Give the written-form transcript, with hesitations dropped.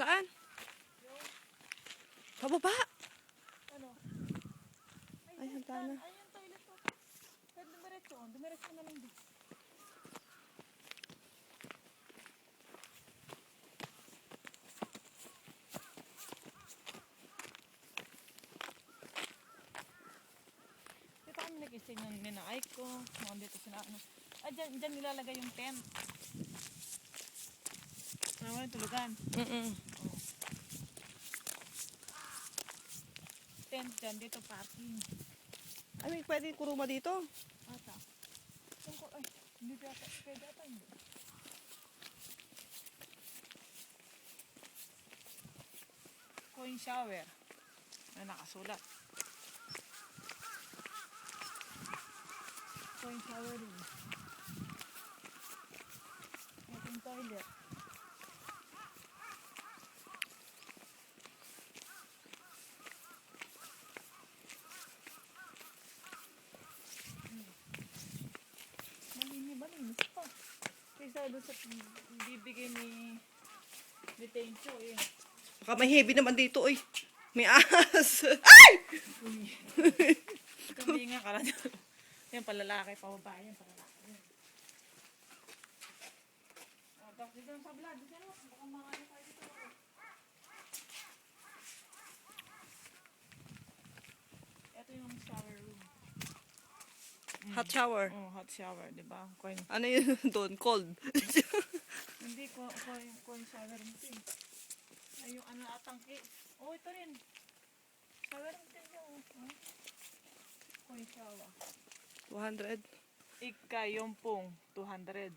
Saan? Pababa. Ano? Ay, hantana. Ay, yung toilet ko. Pwede dumiretso. Dumiretso na lang din. Dito kami nag-stay ng ninaay ko. Mga dito sila ano. Ay, dyan nilalagay yung tent. Ano yung tulugan? Oh. Tent dyan, dito parking. Ay, may pwede kuruma dito. Ata. Ay, hindi ata. Pwede ata hindi. Coin shower. Na nakasulat. Coin shower din. Itong toilet. Malinis pa. Kaysa doon sa bibigay ni Tencho eh. Baka may heavy naman dito, oy. May ahas. Ay! Kuminga ka lang. Yan palalaki, pababae yan, palalaki. Tapos dito sa vlog, dito na, baka makano tayo dito. Ito yung shower room. Hot shower. Oh, hot shower, di ba? Ano yun doon? Cold. Hindi ko coin shower room din. Ay, yung ano atangke. Oh, ito rin. Shower room din yung coin shower. 200. Ika yung pong 200.